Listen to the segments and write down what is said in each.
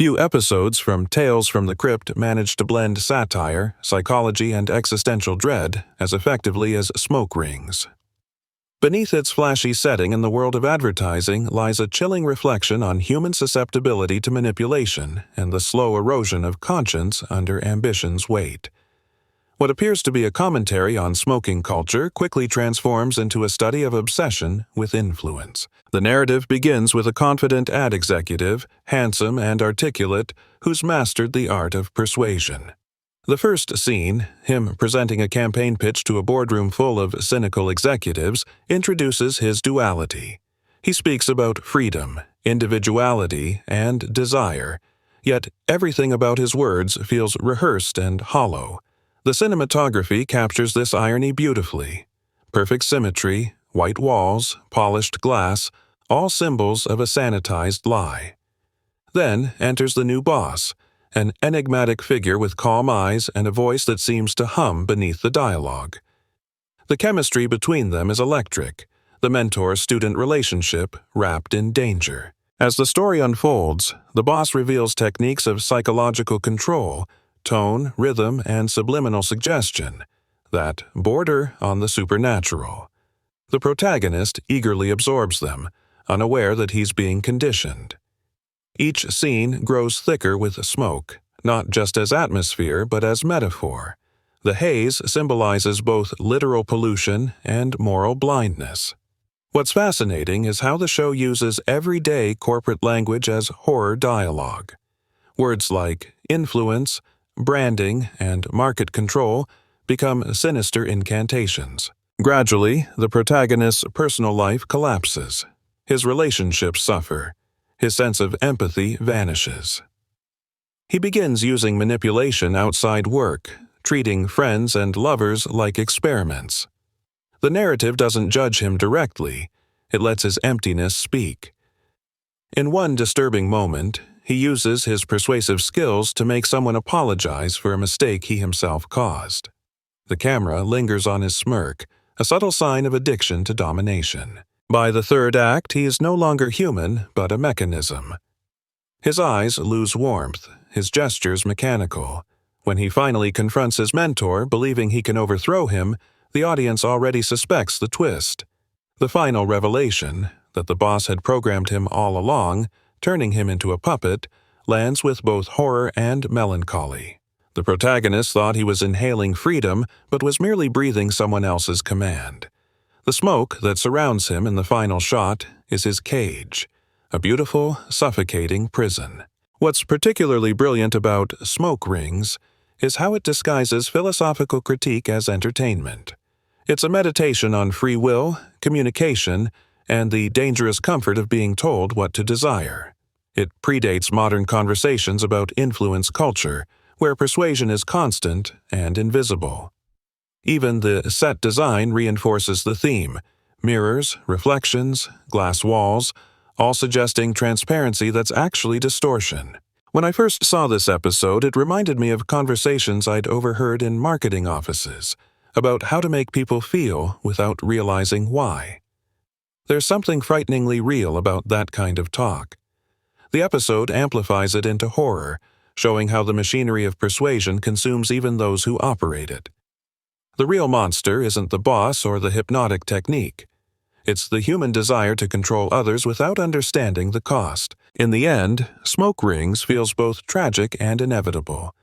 Few episodes from Tales from the Crypt manage to blend satire, psychology, and existential dread as effectively as Smoke Rings. Beneath its flashy setting in the world of advertising lies a chilling reflection on human susceptibility to manipulation and the slow erosion of conscience under ambition's weight. What appears to be a commentary on smoking culture quickly transforms into a study of obsession with influence. The narrative begins with a confident ad executive, handsome and articulate, who's mastered the art of persuasion. The first scene, him presenting a campaign pitch to a boardroom full of cynical executives, introduces his duality. He speaks about freedom, individuality, and desire, yet everything about his words feels rehearsed and hollow. The cinematography captures this irony beautifully. Perfect symmetry, white walls, polished glass, all symbols of a sanitized lie. Then enters the new boss, an enigmatic figure with calm eyes and a voice that seems to hum beneath the dialogue. The chemistry between them is electric, the mentor-student relationship wrapped in danger. As the story unfolds, the boss reveals techniques of psychological control, tone, rhythm, and subliminal suggestion that border on the supernatural. The protagonist eagerly absorbs them, unaware that he's being conditioned. Each scene grows thicker with smoke, not just as atmosphere but as metaphor. The haze symbolizes both literal pollution and moral blindness. What's fascinating is how the show uses everyday corporate language as horror dialogue. Words like influence, branding, and market control become sinister incantations. Gradually, the protagonist's personal life collapses. His relationships suffer. His sense of empathy vanishes. He begins using manipulation outside work, treating friends and lovers like experiments. The narrative doesn't judge him directly. It lets his emptiness speak. In one disturbing moment, he uses his persuasive skills to make someone apologize for a mistake he himself caused. The camera lingers on his smirk, a subtle sign of addiction to domination. By the third act, he is no longer human, but a mechanism. His eyes lose warmth, his gestures mechanical. When he finally confronts his mentor, believing he can overthrow him, the audience already suspects the twist. The final revelation, that the boss had programmed him all along, turning him into a puppet, lands with both horror and melancholy. The protagonist thought he was inhaling freedom, but was merely breathing someone else's command. The smoke that surrounds him in the final shot is his cage, a beautiful, suffocating prison. What's particularly brilliant about Smoke Rings is how it disguises philosophical critique as entertainment. It's a meditation on free will, communication, and the dangerous comfort of being told what to desire. It predates modern conversations about influence culture, where persuasion is constant and invisible. Even the set design reinforces the theme: mirrors, reflections, glass walls, all suggesting transparency that's actually distortion. When I first saw this episode, it reminded me of conversations I'd overheard in marketing offices about how to make people feel without realizing why. There's something frighteningly real about that kind of talk. The episode amplifies it into horror, showing how the machinery of persuasion consumes even those who operate it. The real monster isn't the boss or the hypnotic technique. It's the human desire to control others without understanding the cost. In the end, Smoke Rings feels both tragic and inevitable.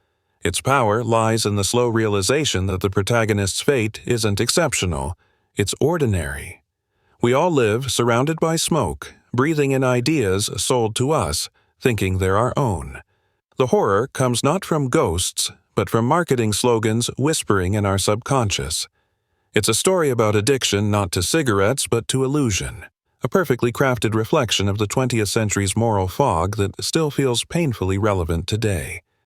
Its power lies in the slow realization that the protagonist's fate isn't exceptional, it's ordinary. We all live surrounded by smoke, breathing in ideas sold to us, thinking they're our own. The horror comes not from ghosts, but from marketing slogans whispering in our subconscious. It's a story about addiction not to cigarettes but to illusion, a perfectly crafted reflection of the 20th century's moral fog that still feels painfully relevant today.